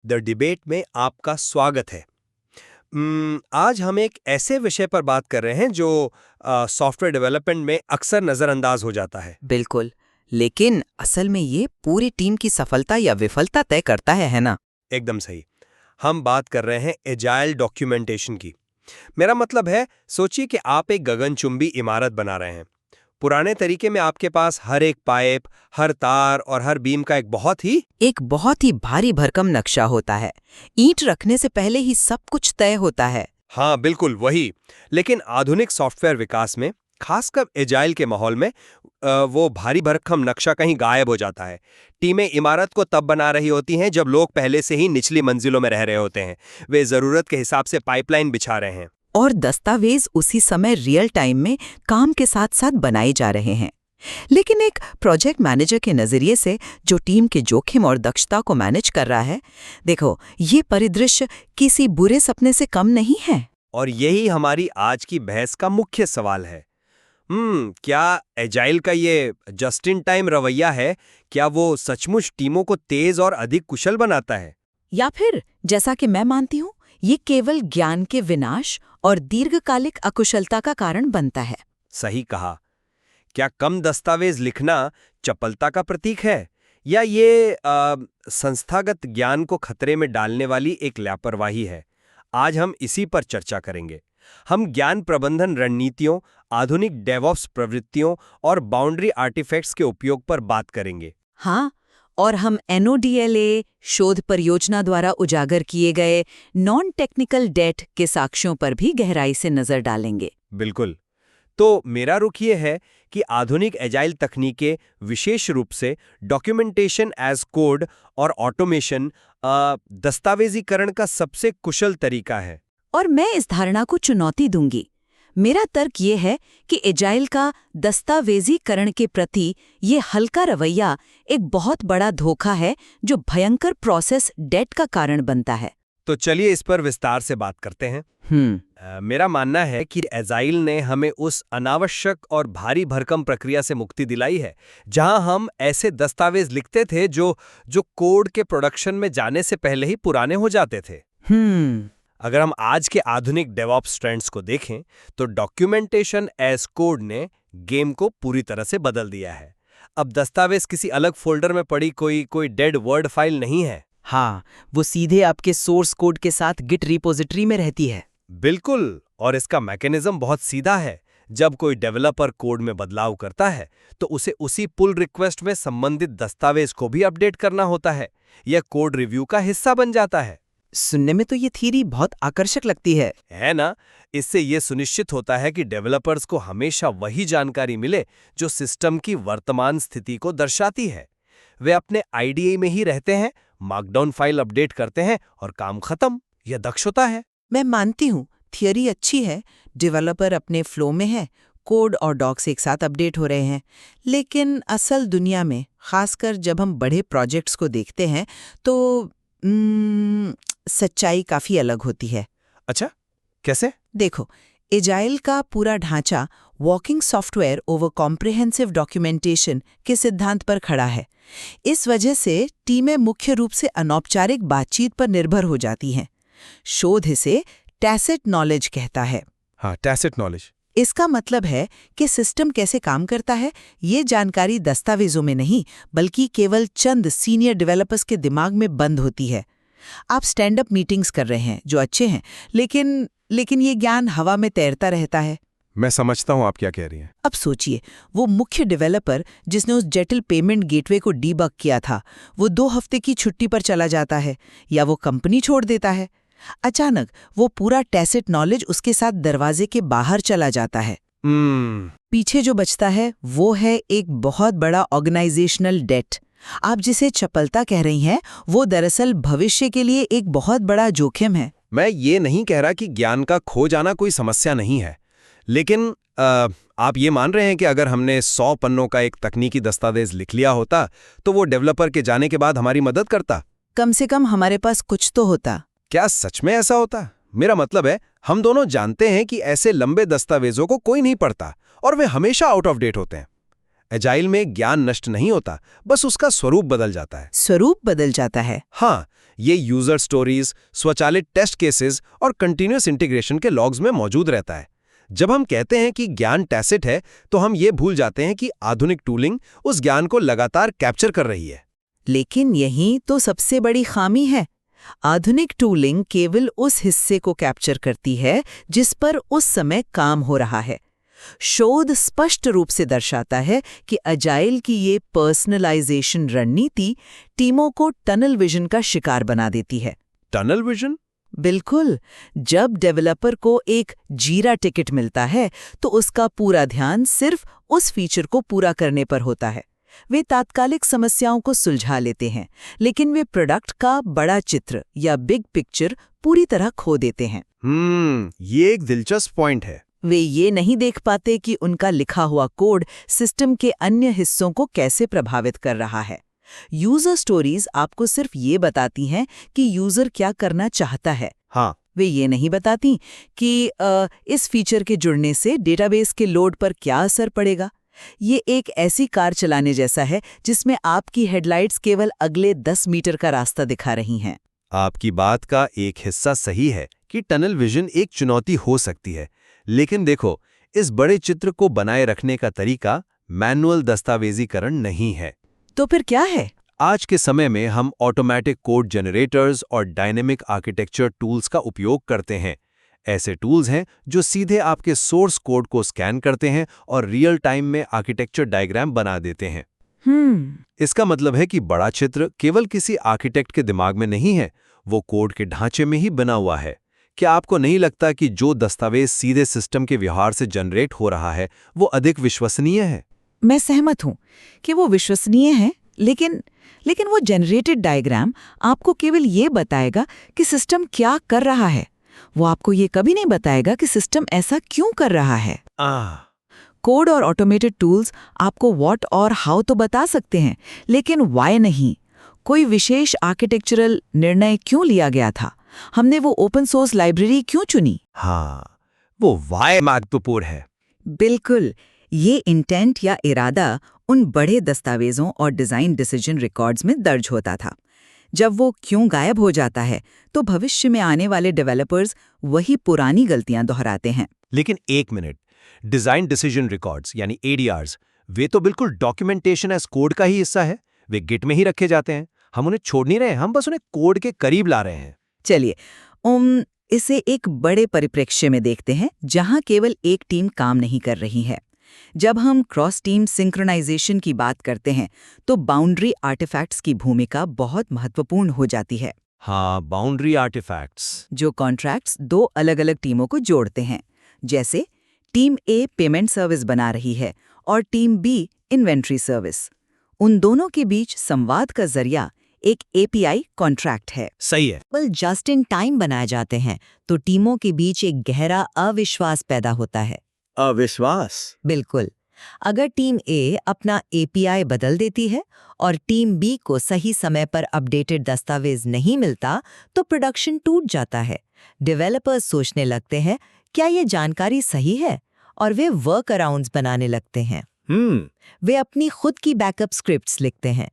The debate में आपका स्वागत है। आज हम एक ऐसे विषय पर बात कर रहे हैं जो सॉफ्टवेयर डेवलपमेंट में अक्सर नज़रअंदाज हो जाता है। बिल्कुल। लेकिन असल में ये पूरी टीम की सफलता या विफलता तय करता है ना? एकदम सही। हम बात कर रहे हैं एजाइल डॉक्यूमेंटेशन की। मेरा मतलब है, सोचिए कि आप एक गगनचुंबी इमारत बना रहे हैं। पुराने तरीके में आपके पास हर एक पाइप, हर तार और हर बीम का एक बहुत ही भारी भरकम नक्शा होता है। ईंट रखने से पहले ही सब कुछ तय होता है। हाँ बिल्कुल वही। लेकिन आधुनिक सॉफ्टवेयर विकास में, खासकर एजाइल के माहौल में, वो भारी भरकम नक्शा कहीं गायब हो जाता है। टीमें इमारत को तब बना रही होती हैं जब लोग पहले से ही निचली मंजिलों में रह रहे होते हैं। वे जरूरत के हिसाब से पाइपलाइन बिछा रहे हैं। और दस्तावेज उसी समय रियल टाइम में काम के साथ साथ बनाए जा रहे हैं। लेकिन एक प्रोजेक्ट मैनेजर के नजरिए से, जो टीम के जोखिम और दक्षता को मैनेज कर रहा है, देखो, ये परिदृश्य किसी बुरे सपने से कम नहीं है। और यही हमारी आज की बहस का मुख्य सवाल है। क्या एजाइल का ये जस्ट इन टाइम रवैया है, क्या वो सचमुच टीमों को तेज और अधिक कुशल बनाता है? या फिर, जैसा कि मैं मानती हूँ, ये केवल ज्ञान के विनाश और दीर्घकालिक अकुशलता का कारण बनता है। सही कहा। क्या कम दस्तावेज लिखना चपलता का प्रतीक है, या ये संस्थागत ज्ञान को खतरे में डालने वाली एक लापरवाही है? आज हम इसी पर चर्चा करेंगे। हम ज्ञान प्रबंधन रणनीतियों, आधुनिक डेवऑप्स प्रवृत्तियों और बाउंड्री आर्टिफैक्ट्स के उपयोग पर बात करेंगे। हाँ, और हम NODLA शोध परियोजना द्वारा उजागर किए गए नॉन टेक्निकल डेट के साक्ष्यों पर भी गहराई से नजर डालेंगे। बिल्कुल। तो मेरा रुख ये है कि आधुनिक एजाइल तकनीकें, विशेष रूप से डॉक्यूमेंटेशन एज कोड और ऑटोमेशन, दस्तावेजीकरण का सबसे कुशल तरीका है। और मैं इस धारणा को चुनौती दूंगी। मेरा तर्क ये है कि एजाइल का दस्तावेजीकरण के प्रति ये हल्का रवैया एक बहुत बड़ा धोखा है, जो भयंकर प्रोसेस डेट का कारण बनता है। तो चलिए इस पर विस्तार से बात करते हैं। मेरा मानना है कि एजाइल ने हमें उस अनावश्यक और भारी भरकम प्रक्रिया से मुक्ति दिलाई है, जहां हम ऐसे दस्तावेज लिखते थे जो कोड के प्रोडक्शन में जाने से पहले ही पुराने हो जाते थे। अगर हम आज के आधुनिक डेवऑप्स ट्रेंड्स को देखें, तो डॉक्यूमेंटेशन एज कोड ने गेम को पूरी तरह से बदल दिया है। अब दस्तावेज किसी अलग फोल्डर में पड़ी कोई डेड वर्ड फाइल नहीं है। हाँ, वो सीधे आपके सोर्स कोड के साथ गिट रिपोजिटरी में रहती है। बिल्कुल। और इसका मैकेनिज्म बहुत सीधा है। जब कोई डेवलपर कोड में बदलाव करता है, तो उसे उसी पुल रिक्वेस्ट में संबंधित दस्तावेज को भी अपडेट करना होता है। यह कोड रिव्यू का हिस्सा बन जाता है। सुनने में तो ये थ्योरी बहुत आकर्षक लगती है ना? इससे ये सुनिश्चित होता है कि डेवलपर्स को हमेशा वही जानकारी मिले जो सिस्टम की वर्तमान स्थिति को दर्शाती है। वे अपने IDE में ही रहते हैं, मार्कडाउन फाइल अपडेट करते हैं और काम खत्म। यह दक्षता है। मैं मानती हूँ, थियरी अच्छी है, डेवलपर अपने फ्लो में है, कोड और डॉक्स एक साथ अपडेट हो रहे हैं। लेकिन असल दुनिया में, खासकर जब हम बड़े प्रोजेक्ट्स को देखते हैं, तो सच्चाई काफी अलग होती है। अच्छा, कैसे? देखो, एजाइल का पूरा ढांचा walking software over comprehensive documentation के सिद्धांत पर खड़ा है। इस वजह से टीमें मुख्य रूप से अनौपचारिक बातचीत पर निर्भर हो जाती हैं। शोध इसे टैसिट नॉलेज कहता है। हाँ, टैसिट नॉलेज। इसका मतलब है कि सिस्टम कैसे काम करता है, ये जानकारी दस्तावेजों में नहीं, बल्कि केवल चंद सीनियर डेवलपर्स के दिमाग में बंद होती है। आप स्टैंड अप मीटिंग्स कर रहे हैं, जो अच्छे हैं, लेकिन ये ज्ञान हवा में तैरता रहता है। मैं समझता हूँ आप क्या कह रही हैं। अब सोचिए, वो मुख्य डेवलपर जिसने उस जटिल पेमेंट गेटवे को डीबग किया था, वो 2 हफ्ते की छुट्टी पर चला जाता है या वो कंपनी छोड़ देता है। अचानक वो पूरा टैसिट नॉलेज उसके साथ दरवाजे के बाहर चला जाता है। पीछे जो बचता है वो है एक बहुत बड़ा ऑर्गेनाइजेशनल डेट। आप जिसे चपलता कह रही हैं, वो दरअसल भविष्य के लिए एक बहुत बड़ा जोखिम है। मैं ये नहीं कह रहा कि ज्ञान का खो जाना कोई समस्या नहीं है, लेकिन आप ये मान रहे हैं कि अगर हमने 100 पन्नों का एक तकनीकी दस्तावेज लिख लिया होता, तो वो डेवलपर के जाने के बाद हमारी मदद करता? कम से कम हमारे पास कुछ तो होता। क्या सच में ऐसा होता? मेरा मतलब है, हम दोनों जानते हैं कि ऐसे लंबे दस्तावेजों को कोई नहीं पढ़ता और वे हमेशा आउट ऑफ डेट होते हैं। एजाइल में ज्ञान नष्ट नहीं होता, बस उसका स्वरूप बदल जाता है। स्वरूप बदल जाता है? हाँ, ये यूजर स्टोरीज, स्वचालित टेस्ट केसेस और कंटिन्यूअस इंटीग्रेशन के लॉग्स में मौजूद रहता है। जब हम कहते हैं कि ज्ञान टैसिट है, तो हम ये भूल जाते हैं कि आधुनिक टूलिंग उस ज्ञान को लगातार कैप्चर कर रही है। लेकिन यही तो सबसे बड़ी खामी है। आधुनिक टूलिंग केवल उस हिस्से को कैप्चर करती है जिस पर उस समय काम हो रहा है। शोध स्पष्ट रूप से दर्शाता है कि अजाइल की ये पर्सनलाइजेशन रणनीति टीमों को टनल विजन का शिकार बना देती है। Tunnel vision? बिल्कुल। जब डेवलपर को एक जीरा टिकट मिलता है तो उसका पूरा ध्यान सिर्फ उस फीचर को पूरा करने पर होता है। वे तात्कालिक समस्याओं को सुलझा लेते हैं, लेकिन वे प्रोडक्ट का बड़ा चित्र या बिग पिक्चर पूरी तरह खो देते हैं। ये एक दिलचस्प पॉइंट है। वे ये नहीं देख पाते कि उनका लिखा हुआ कोड सिस्टम के अन्य हिस्सों को कैसे प्रभावित कर रहा है। यूजर स्टोरीज आपको सिर्फ ये बताती हैं कि यूजर क्या करना चाहता है। हाँ। वे ये नहीं बताती कि इस फीचर के जुड़ने से डेटाबेस के लोड पर क्या असर पड़ेगा। ये एक ऐसी कार चलाने जैसा है जिसमें आपकी हेडलाइट्स केवल अगले 10 मीटर का रास्ता दिखा रही हैं। आपकी बात का एक हिस्सा सही है कि टनल विजन एक चुनौती हो सकती है, लेकिन देखो, इस बड़े चित्र को बनाए रखने का तरीका मैनुअल दस्तावेजीकरण नहीं है। तो फिर क्या है? आज के समय में हम ऑटोमेटिक कोड जनरेटर्स और डायनेमिक आर्किटेक्चर टूल्स का उपयोग करते हैं। ऐसे टूल्स हैं जो सीधे आपके सोर्स कोड को स्कैन करते हैं और रियल टाइम में आर्किटेक्चर डायग्राम बना देते हैं। इसका मतलब है कि बड़ा चित्र केवल किसी आर्किटेक्ट के दिमाग में नहीं है, वो कोड के ढांचे में ही बना हुआ है। क्या आपको नहीं लगता कि जो दस्तावेज सीधे सिस्टम के व्यवहार से जनरेट हो रहा है वो अधिक विश्वसनीय है? मैं सहमत हूं कि वो विश्वसनीय है, लेकिन वो जनरेटेड डायग्राम आपको केवल ये बताएगा कि सिस्टम क्या कर रहा है। वो आपको ये कभी नहीं बताएगा कि सिस्टम ऐसा क्यों कर रहा है। कोड और ऑटोमेटेड टूल्स आपको व्हाट और हाउ तो बता सकते हैं, लेकिन व्हाई नहीं। कोई विशेष आर्किटेक्चरल निर्णय क्यों लिया गया था, हमने वो ओपन सोर्स लाइब्रेरी क्यों चुनी। हाँ, वो व्हाई महत्वपूर्ण है। बिल्कुल। ये इंटेंट या इरादा उन बड़े दस्तावेजों और डिजाइन डिसीजन रिकॉर्ड्स में दर्ज होता था। जब वो क्यों गायब हो जाता है तो भविष्य में आने वाले डेवलपर्स वही पुरानी गलतियां दोहराते हैं। लेकिन एक मिनट, डिजाइन डिसीजन रिकॉर्ड्स यानी ADRs, वे तो बिल्कुल डॉक्यूमेंटेशन एज कोड का ही हिस्सा है। वे गिट में ही रखे जाते हैं। हम उन्हें छोड़ नहीं रहे, हम बस उन्हें कोड के करीब ला रहे हैं। चलिए इसे एक बड़े परिप्रेक्ष्य में देखते हैं जहां केवल एक टीम काम नहीं कर रही है। जब हम क्रॉस टीम सिंक्रोनाइजेशन की बात करते हैं तो बाउंड्री आर्टिफैक्ट्स की भूमिका बहुत महत्वपूर्ण हो जाती है। हाँ, बाउंड्री आर्टिफैक्ट्स, जो कॉन्ट्रैक्ट्स दो अलग-अलग टीमों को जोड़ते हैं। जैसे टीम A पेमेंट सर्विस बना रही है और टीम B इन्वेंट्री सर्विस। उन दोनों के बीच संवाद का जरिया एक API कॉन्ट्रैक्ट है। सही है। जस्ट इन टाइम बनाए जाते हैं तो टीमों के बीच एक गहरा अविश्वास पैदा होता है। अविश्वास? बिल्कुल। अगर टीम A अपना API बदल देती है और टीम B को सही समय पर अपडेटेड दस्तावेज नहीं मिलता तो प्रोडक्शन टूट जाता है। डेवलपर्स सोचने लगते हैं क्या ये जानकारी सही है, और वे वर्क अराउंड्स बनाने लगते हैं। वे अपनी खुद की बैकअप स्क्रिप्ट्स लिखते हैं।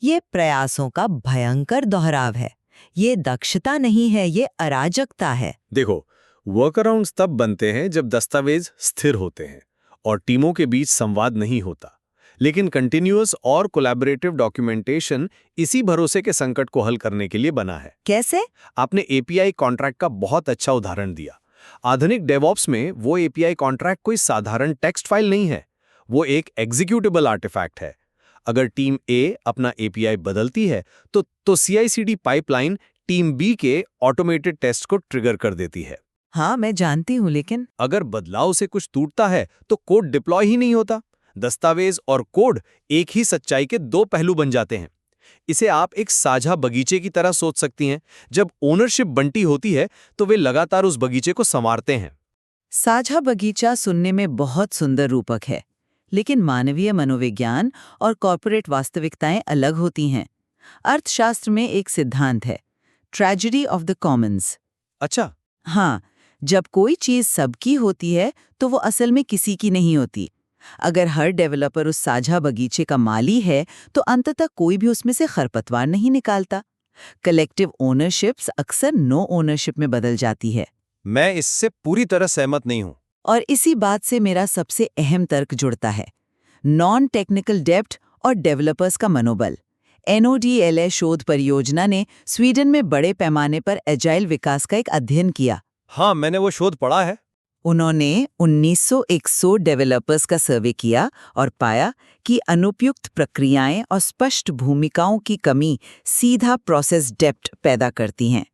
ये प्रयासों का भयंकर दोहराव है। ये दक्षता नहीं है, ये अराजकता है। देखो, वर्कअराउंड्स तब बनते हैं जब दस्तावेज स्थिर होते हैं और टीमों के बीच संवाद नहीं होता। लेकिन कंटिन्यूअस और कोलैबोरेटिव डॉक्यूमेंटेशन इसी भरोसे के संकट को हल करने के लिए बना है। कैसे? आपने API कॉन्ट्रैक्ट का बहुत अच्छा उदाहरण दिया। आधुनिक डेवऑप्स में वो API कॉन्ट्रैक्ट कोई साधारण टेक्स्ट फाइल नहीं है, वो एक एग्जीक्यूटेबल आर्टिफैक्ट है। अगर टीम A अपना API बदलती है तो CI/CD पाइपलाइन टीम B के ऑटोमेटेड टेस्ट को ट्रिगर कर देती है। हाँ, मैं जानती हूँ, लेकिन अगर बदलाव से कुछ टूटता है तो कोड डिप्लॉय ही नहीं होता। दस्तावेज और कोड एक ही सच्चाई के दो पहलू बन जाते हैं। इसे आप एक साझा बगीचे की तरह सोच सकती हैं। जब ओनरशिप बंटी होती है तो वे लगातार उस बगीचे को संवारते हैं। साझा बगीचा सुनने में बहुत सुंदर रूपक है, लेकिन मानवीय मनोविज्ञान और कॉर्पोरेट वास्तविकताएं अलग होती हैं। अर्थशास्त्र में एक सिद्धांत है, ट्रेजेडी ऑफ द कॉमन्स। अच्छा। हाँ, जब कोई चीज सबकी होती है तो वो असल में किसी की नहीं होती। अगर हर डेवलपर उस साझा बगीचे का माली है तो अंततः कोई भी उसमें से खरपतवार नहीं निकालता। कलेक्टिव ओनरशिप्स अक्सर नो ओनरशिप में बदल जाती है। मैं इससे पूरी तरह सहमत नहीं हूँ। और इसी बात से मेरा सबसे अहम तर्क जुड़ता है, नॉन टेक्निकल डेप्ट और डेवलपर्स का मनोबल। NODLA शोध परियोजना ने स्वीडन में बड़े पैमाने पर एजाइल विकास का एक अध्ययन किया। हाँ, मैंने वो शोध पढ़ा है। उन्होंने 1900 डेवलपर्स का सर्वे किया और पाया कि अनुपयुक्त प्रक्रियाएं और स्पष्ट भूमिकाओं की कमी सीधा प्रोसेस डेप्ट पैदा करती हैं।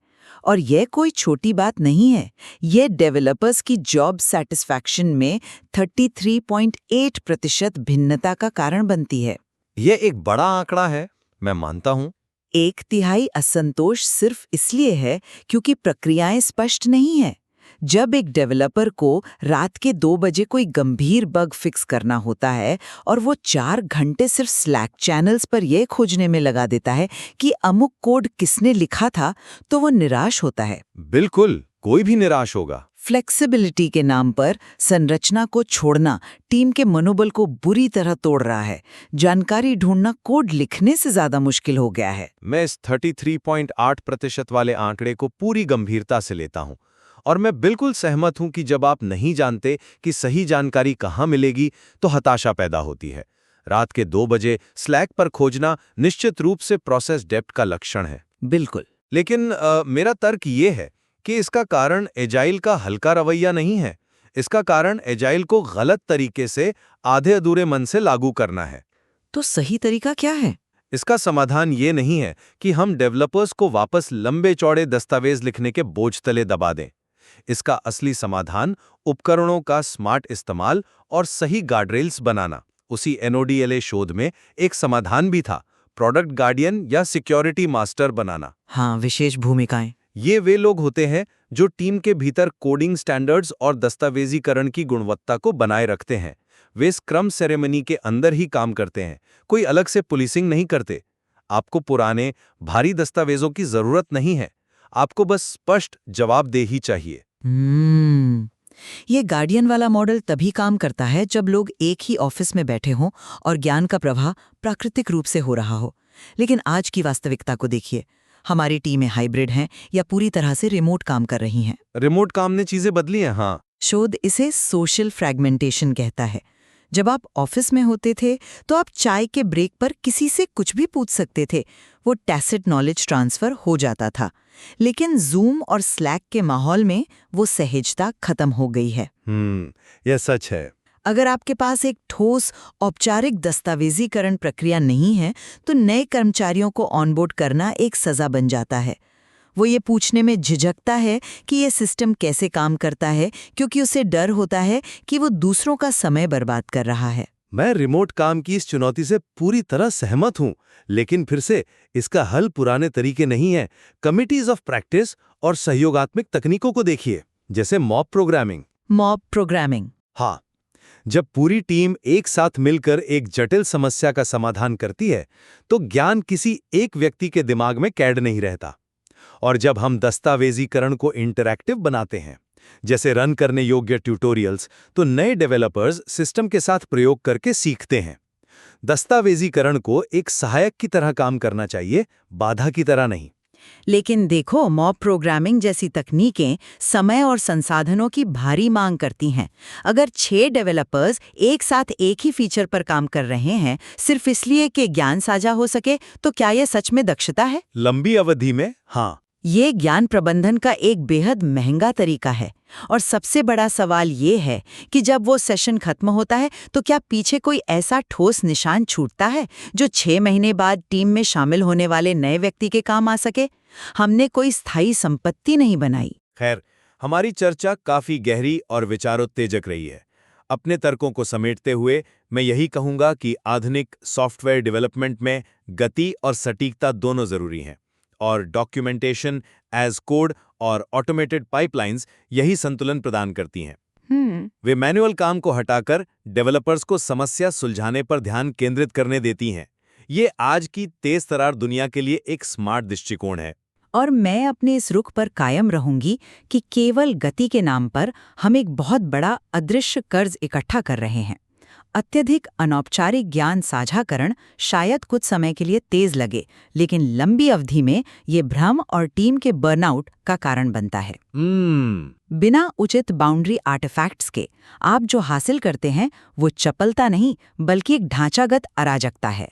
और यह कोई छोटी बात नहीं है, यह डेवलपर्स की जॉब सैटिस्फैक्शन में 33.8% भिन्नता का कारण बनती है। यह एक बड़ा आंकड़ा है, मैं मानता हूँ। 1/3 असंतोष सिर्फ इसलिए है क्योंकि प्रक्रियाएं स्पष्ट नहीं है। जब एक डेवलपर को रात के 2 बजे कोई गंभीर बग फिक्स करना होता है और वो 4 घंटे सिर्फ स्लैक चैनल्स पर यह खोजने में लगा देता है कि अमुक कोड किसने लिखा था, तो वो निराश होता है। बिल्कुल, कोई भी निराश होगा। फ्लेक्सिबिलिटी के नाम पर संरचना को छोड़ना टीम के मनोबल को बुरी तरह तोड़ रहा है। जानकारी ढूंढना कोड लिखने से ज्यादा मुश्किल हो गया है। मैं इस 33.8% वाले आंकड़े को पूरी गंभीरता से लेता हूँ और मैं बिल्कुल सहमत हूं कि जब आप नहीं जानते कि सही जानकारी कहां मिलेगी तो हताशा पैदा होती है। रात के 2 बजे स्लैक पर खोजना निश्चित रूप से प्रोसेस डेप्थ का लक्षण है। बिल्कुल। लेकिन मेरा तर्क ये है कि इसका कारण एजाइल का हल्का रवैया नहीं है। इसका कारण एजाइल को गलत तरीके से आधे अधूरे मन से लागू करना है। तो सही तरीका क्या है? इसका समाधान ये नहीं है कि हम डेवलपर्स को वापस लंबे चौड़े दस्तावेज लिखने के बोझ तले दबा दें। इसका असली समाधान उपकरणों का स्मार्ट इस्तेमाल और सही गार्डरेल्स बनाना। उसी NODLA शोध में एक समाधान भी था, प्रोडक्ट गार्डियन या सिक्योरिटी मास्टर बनाना। हाँ, विशेष भूमिकाएं। ये वे लोग होते हैं जो टीम के भीतर कोडिंग स्टैंडर्ड्स और दस्तावेजीकरण की गुणवत्ता को बनाए रखते हैं। वे स्क्रम सेरेमनी के अंदर ही काम करते हैं, कोई अलग से पुलिसिंग नहीं करते। आपको पुराने भारी दस्तावेजों की जरूरत नहीं है, आपको बस स्पष्ट जवाबदेही चाहिए। ये गार्डियन वाला मॉडल तभी काम करता है जब लोग एक ही ऑफिस में बैठे हों और ज्ञान का प्रवाह प्राकृतिक रूप से हो रहा हो। लेकिन आज की वास्तविकता को देखिए, हमारी टीमें हाइब्रिड हैं या पूरी तरह से रिमोट काम कर रही हैं। रिमोट काम ने चीजें बदली हैं। हाँ, शोध इसे सोशल फ्रैगमेंटेशन कहता है। जब आप ऑफिस में होते थे तो आप चाय के ब्रेक पर किसी से कुछ भी पूछ सकते थे, वो टैसिट नॉलेज ट्रांसफर हो जाता था। लेकिन जूम और स्लैक के माहौल में वो सहजता खत्म हो गई है। यह सच है। अगर आपके पास एक ठोस औपचारिक दस्तावेजीकरण प्रक्रिया नहीं है तो नए कर्मचारियों को ऑनबोर्ड करना एक सजा बन जाता है। वो ये पूछने में झिझकता है कि ये सिस्टम कैसे काम करता है, क्योंकि उसे डर होता है कि वो दूसरों का समय बर्बाद कर रहा है। मैं रिमोट काम की इस चुनौती से पूरी तरह सहमत हूं, लेकिन फिर से इसका हल पुराने तरीके नहीं है। कमिटीज ऑफ प्रैक्टिस और सहयोगात्मक तकनीकों को देखिए, जैसे मॉब प्रोग्रामिंग। Mob programming? हाँ, जब पूरी टीम एक साथ मिलकर एक जटिल समस्या का समाधान करती है तो ज्ञान किसी एक व्यक्ति के दिमाग में कैद नहीं रहता। और जब हम दस्तावेजीकरण को इंटरैक्टिव बनाते हैं, जैसे रन करने योग्य ट्यूटोरियल्स, तो नए डेवलपर्स सिस्टम के साथ प्रयोग करके सीखते हैं। दस्तावेजीकरण को एक सहायक की तरह काम करना चाहिए, बाधा की तरह नहीं। लेकिन देखो, मॉब प्रोग्रामिंग जैसी तकनीकें समय और संसाधनों की भारी मांग करती हैं। अगर 6 डेवलपर्स एक साथ एक ही फीचर पर काम कर रहे हैं सिर्फ इसलिए कि ज्ञान साझा हो सके, तो क्या यह सच में दक्षता है? लंबी अवधि में हाँ। ये ज्ञान प्रबंधन का एक बेहद महंगा तरीका है। और सबसे बड़ा सवाल ये है कि जब वो सेशन खत्म होता है तो क्या पीछे कोई ऐसा ठोस निशान छूटता है जो 6 महीने बाद टीम में शामिल होने वाले नए व्यक्ति के काम आ सके? हमने कोई स्थायी संपत्ति नहीं बनाई। खैर, हमारी चर्चा काफी गहरी और विचारोत्तेजक रही है। अपने तर्कों को समेटते हुए मैं यही कहूंगा कि आधुनिक सॉफ्टवेयर डेवलपमेंट में गति और सटीकता दोनों जरूरी हैं, और डॉक्यूमेंटेशन एज कोड और ऑटोमेटेड पाइपलाइंस यही संतुलन प्रदान करती हैं। वे मैनुअल काम को हटाकर डेवलपर्स को समस्या सुलझाने पर ध्यान केंद्रित करने देती हैं। ये आज की तेज तरार दुनिया के लिए एक स्मार्ट दृष्टिकोण है। और मैं अपने इस रुख पर कायम रहूंगी कि केवल गति के नाम पर हम एक बहुत बड़ा अदृश्य कर्ज इकट्ठा कर रहे हैं। अत्यधिक अनौपचारिक ज्ञान साझाकरण शायद कुछ समय के लिए तेज लगे, लेकिन लंबी अवधि में ये भ्रम और टीम के बर्नआउट का कारण बनता है। बिना उचित बाउंड्री आर्टिफैक्ट्स के आप जो हासिल करते हैं वो चपलता नहीं बल्कि एक ढांचागत अराजकता है।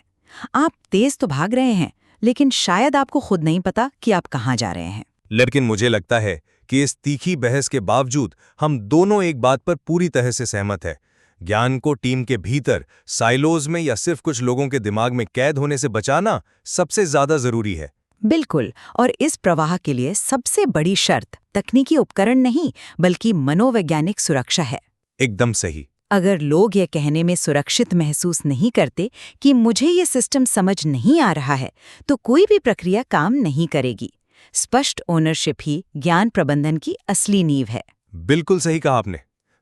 आप तेज तो भाग रहे हैं, लेकिन शायद आपको खुद नहीं पता कि आप कहाँ जा रहे हैं। लेकिन मुझे लगता है कि इस तीखी बहस के बावजूद हम दोनों एक बात पर पूरी तरह से सहमत हैं। ज्ञान को टीम के भीतर साइलोज में या सिर्फ कुछ लोगों के दिमाग में कैद होने से बचाना सबसे ज्यादा जरूरी है। बिल्कुल, और इस प्रवाह के लिए सबसे बड़ी शर्त तकनीकी उपकरण नहीं बल्कि मनोवैज्ञानिक सुरक्षा है। एकदम सही। अगर लोग ये कहने में सुरक्षित महसूस नहीं करते कि मुझे ये सिस्टम समझ नहीं आ रहा है, तो कोई भी प्रक्रिया काम नहीं करेगी। स्पष्ट ओनरशिप ही ज्ञान प्रबंधन की असली नींव है। बिल्कुल सही कहा आपने।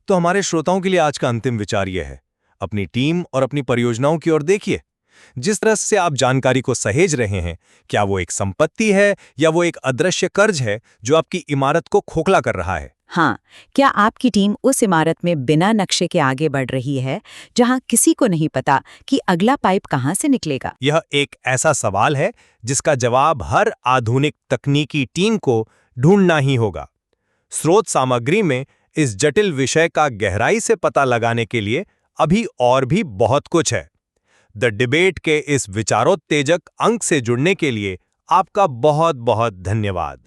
तो हमारे श्रोताओं के लिए आज का अंतिम विचार यह है, अपनी टीम और अपनी परियोजनाओं की ओर देखिए। जिस तरह से आप जानकारी को सहेज रहे हैं, क्या वो एक संपत्ति है या वो एक अदृश्य कर्ज है जो आपकी इमारत को खोखला कर रहा है? हाँ, क्या आपकी टीम उस इमारत में बिना नक्शे के आगे बढ़ रही है जहां किसी को नहीं पता कि अगला पाइप कहां से निकलेगा? यह एक ऐसा सवाल है जिसका जवाब हर आधुनिक तकनीकी टीम को ढूंढना ही होगा। स्रोत सामग्री में इस जटिल विषय का गहराई से पता लगाने के लिए अभी और भी बहुत कुछ है। द डिबेट के इस विचारोत्तेजक अंक से जुड़ने के लिए आपका बहुत बहुत धन्यवाद।